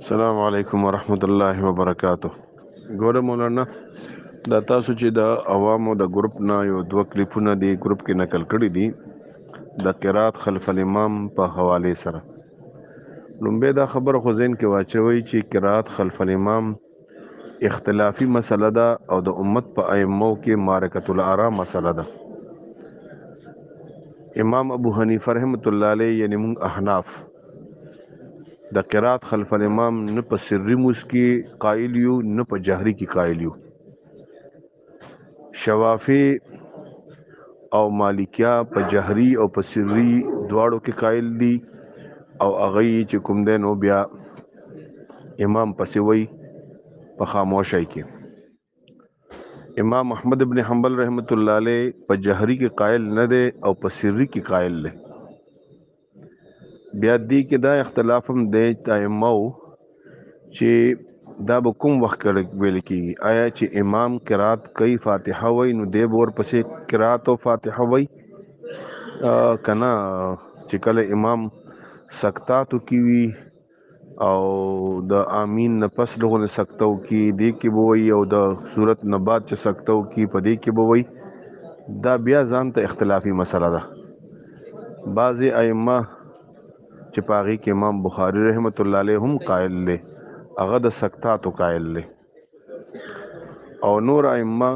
السلام علیکم ورحمۃ اللہ وبرکاتہ. ګوره مولانا، دا تاسو چې د عوامو د ګروپ نه یو دوه کلیپونه دی ګروپ کې نقل کړي دي د قرات خلف الامام په حواله سره. لومبه دا خبره خو ذهن کې واچوي چې قرات خلف الامام اختلافي مسله ده او د امت په ائمو کې معرکۃ الاراء مسله ده. امام ابو حنیفه رحمۃ اللہ علیہ یعنی مونږ احناف د قرات خلف الامام نه په سری موس کې قائل یو نه په جهري کې قائل یو. شوافی او مالکیا په جهري او په سری دواړو کې قائل دي او هغه چې کوم دین او بیا امام پسې وای په خاموشۍ کې. امام احمد ابن حنبل رحمت الله علیه په جهري کې قائل نه دی او په سری کې قائل دی. بیا دی کې دا اختلاف هم دی ائمه چې دا به کوم وخت ویل کیږي. آیا چې امام قرات کوي فاتحه وای نو دی ور پسې قرات او فاتحه وای کنا چې کله امام سکتاتو کی وی او د امین نه پس دغه سکتو کی دی کې بووي او د صورت نه بعد چې سکتو کی په دی کې بووي. دا بیا ځان ته اختلافي مسله ده. بعضی ائمه چې پاغي کې امام بخاری رحمت الله علیه هم قائل له هغه د سکتاتو قائل له او نور ائمه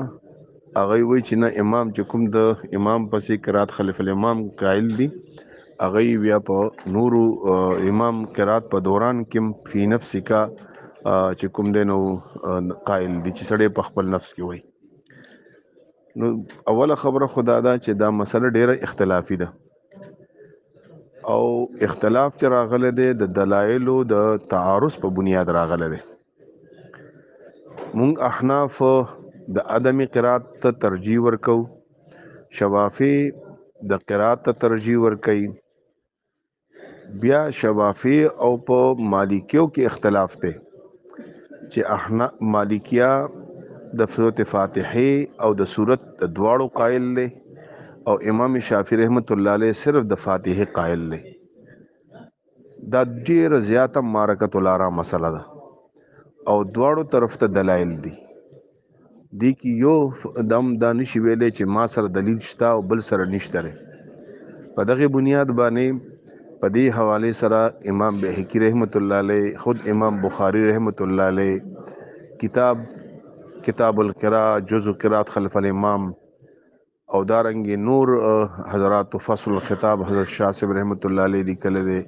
هغه وی چې نه امام چې کوم د امام پسې قرات خلف الامام قائل دي هغه بیا په نورو امام قرات په دوران کې فی نفس کا چې کوم دینو قائل دي چې سړی په خپل نفس کې وای. نو اوله خبره خدا دا چې دا مسله ډیره اختلافي ده او اختلاف چې راغله ده د دلایلو د تعارض په بنیاد راغله ده. مونږ احناف د عدم قرات ته ترجیح ورکو، شوافی د قرات ته ترجیح ورکي. بیا شوافی او په مالکیو کې اختلاف ته چې احناف مالکیا د سورۃ فاتحه او د سورۃ د دواړو قائل له او امام شافعی رحمت الله علیه صرف د فاتحه قائل له. دا ډیره زیاته معرکۃ الاراء مسله ده او دواړو طرف ته دلایل دي. دی کې یو دم دا نشي ویلې چې ما سره دلیل شته او بل سره نشته. په دغه بنیاد باندې په دې حواله سره امام بهقی رحمت الله علیه، خود امام بخاری رحمت الله علیه کتاب القراء جزء قرات خلف الامام او دارنګ نور حضرات فصل الخطاب حضرت شاه صاحب رحمت الله علیه لیکل دي.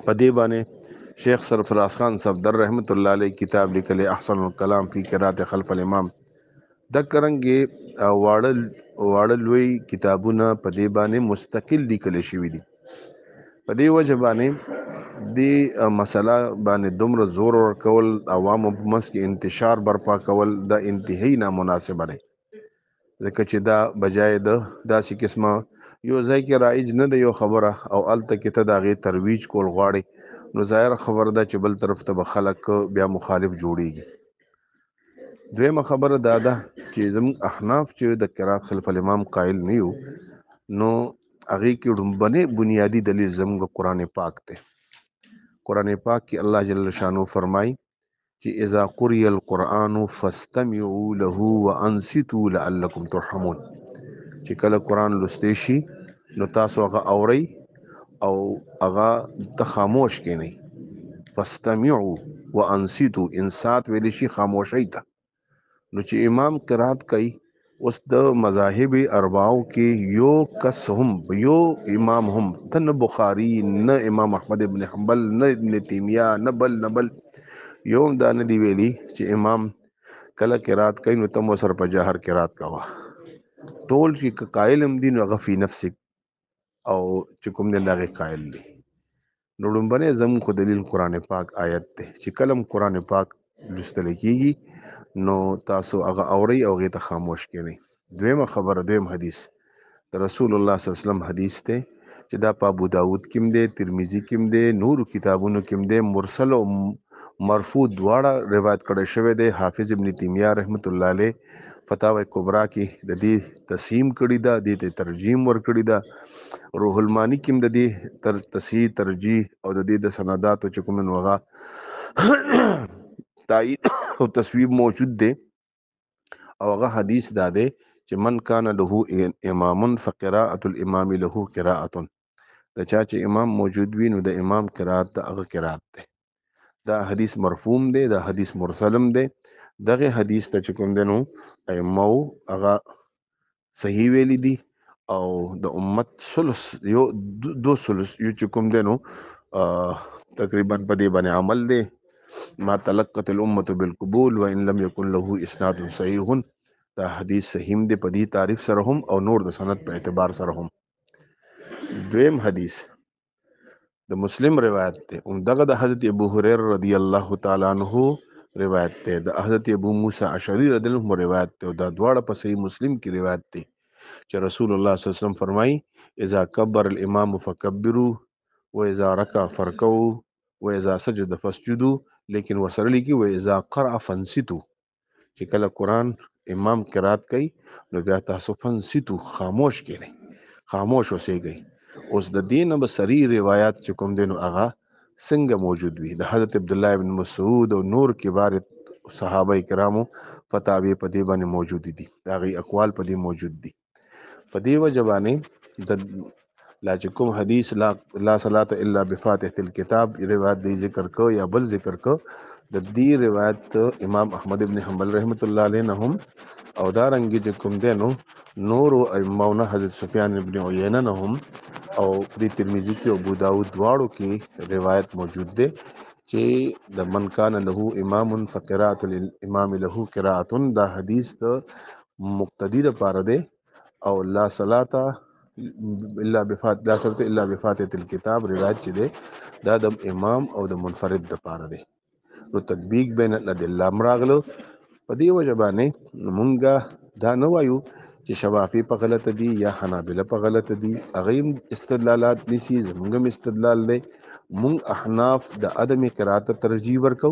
په دې باندې شیخ سرفراز خان صفدر رحمت الله علیه کتاب لیکل احسن الکلام فی قرات خلف الامام. د کرنګي واړه لوی کتابونه په دې باندې مستقل لیکل شوی دي. په دې وجه باندې د مسله باندې دومره زور ورکول عوامو په منځ کې انتشار برپا کول دا انتهایی نامناسبه ده، ځکه چې دا بجای د داسې قسمه یو ځای کې رایج نه ده یو خبره او الته کې ته د هغې ترویج کول غواړي نو ظاهر خبره ده چې بل طرف ته به خلک بیا مخالف جوړیږي. دویمه خبره دا ده چې زموږ احناف چې د قرات خلف الامام قائل نه یو نو هغې کې ډومبنې بنیادی دلیل زموږ قرآن پاک دی. قرآن پاک کې الله جل شانو فرمای چې اذا قرئ القرآن فاستمعوا له وانصتوا لعلکم ترحمون. چې کله قرآن لوستې شي نو تاسو هغه اورئ او هغه ته خاموش کینئ. فاستمعوا وانصتوا، انصات ویل شي خاموشۍ ته. نو چې امام قرات کوي اوس د مذاهب اربعو کې یو کس هم یو امام هم ته نه بخاری نه امام احمد ابن حنبل نه ابن تیمیه نه بل یو دا نه دی ویلي چې امام کله قرات کوي نو تم سر په جهر قرات کوه. ټول چې قائل هم دي نو هغه فی نفسک او چې کوم دی هغه قائل دي. نو لومبنه زموږ خو دلیل قرآن پاک آیت دی چې کلم قرآن پاک لوستل کیږي نو تاسو هغه اوري او هغې ته خاموش کینئ. دویمه خبره، دویم حدیث د رسول الله صلی الله علیه وسلم حدیث دی چې دا په ابو داود کې دی، ترمذی کې دی، نورو کتابونو کې دی، مرسل او مرفوع دواړه روایت کړی شوی دی. حافظ ابن تیمیه رحمت الله علیه فتاوی کبرا کې د دې تسهیم کړی دا، د دې ترجیم ور کړی دا. روح المانی کې د دې تصحیح ترجیح او د دې د سنداتو چې کوم وغه تایید او تصویب موجود دی. او هغه حدیث دا دی چې من کان له امام فقراءة الامام له قراءة، د چا چې امام موجود وي نو د امام قرات د هغه قرات دی. دا حدیث مرفوم دی، دا حدیث مرسلم دی. دغه حدیث ته چې کوم دی نو ائمه هغه صحیح ویلی دي او د امت ثلث یو دو ثلث یو چې کوم دی نو تقریبا په دې باندې عمل دی. ما تلقت الامه بالقبول وان لم يكن له اسناد صحیح، دا حدیث صحیح دی په دې تعریف سره هم او نور د سند په اعتبار سره هم. دویم حدیث د مسلم روایت دی، دغه د حضرت ابو هريره رضی الله تعالی عنہ روایت دی، د حضرت ابو موسی اشعری رضی الله عنه روایت دی، او دا دواړه په صحیح مسلم کې روایت دی چې رسول الله صلی الله علیه وسلم فرمایي اذا كبر الامام فكبروا واذا ركع فركعوا واذا سجد فاسجدوا، لیکن ورسره لیکي واذا قرأ فانصتوا، چې کله قرآن امام قرات کوي نو بیا تاسو فانصتوا خاموش کړئ، خاموش اوسئ. اوس د دین به سری روایت چې کوم دینو هغه څنګه موجود وي د حضرت عبد الله بن مسعود او نور کبار صحابه کرامو فتاوی په دې باندې موجود دي، دا غي اقوال په دې موجود دي. په دې وجه باندې د لا چې کوم حدیث لا صلاه الا بفاتحه الكتاب روایت دی ذکر کو یا بل ذکر کو، د دې روایت امام احمد ابن حنبل رحمت الله علیه نه هم او دا رنګ چې کوم دینو نور ائمه حضرت سفیان ابن عیینه نه هم او د ترمذی کې ابو داود دواړو کې روایت موجود ده چې د من کان له امام فقراءة الامام له قراءة، دا حدیث د مقتدی لپاره ده او لا صلاة الا بفاتحه الكتاب روایت چې ده دا د امام او د منفرد لپاره ده. نو تطبیق بین الادله مراغلو په دې وجه باندې مونږه دا نه وایو چې شوافی په غلطه دي یا حنابلة په غلطه دي، هغه استدلالات نسی زمونږ استدلال دی. مونږ احناف د عدم قرات ترجیح ورکو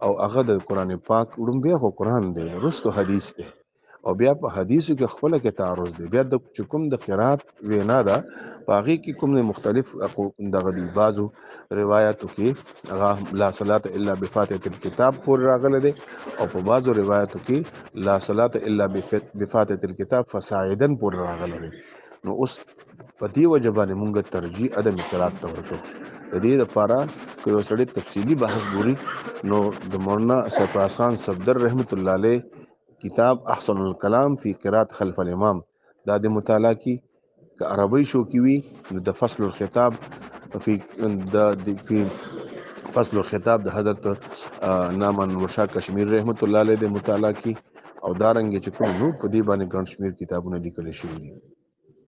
او هغه د قران پاک وړاندې خو قران دی رستو حدیث دی او بیا په حدیثو کې خپل کې تعارض دی، بیا د کوم د قرات وینا ده باغی کې کوم مختلف دغه دی. بعضو روایتو کې هغه لا صلاة الا بفاتحه الكتاب پور راغله دي او په بعضو روایتو کې لا صلاة الا بفاتحه الكتاب فصاعدا پور راغله دي. نو اوس په دې وجه باندې مونږ ترجیح عدم قرات ته ورکو. د دې لپاره که یو سړی تفصیلی بحث ګوري نو د مولانا سرفراز خان صفدر رحمت الله علیه کتاب احسن الکلام فی قرات خلف الامام دا د مطالعه کی که عربی شو کی وی نو د فصل الخطاب فی فصل الخطاب د حضرت نامان ورشا کشمیر رحمت الله علیه د مطالعه کی او دارنګ چې کوم نو په دې باندې ګڼ شمیر کتابونه لیکل شوي دي.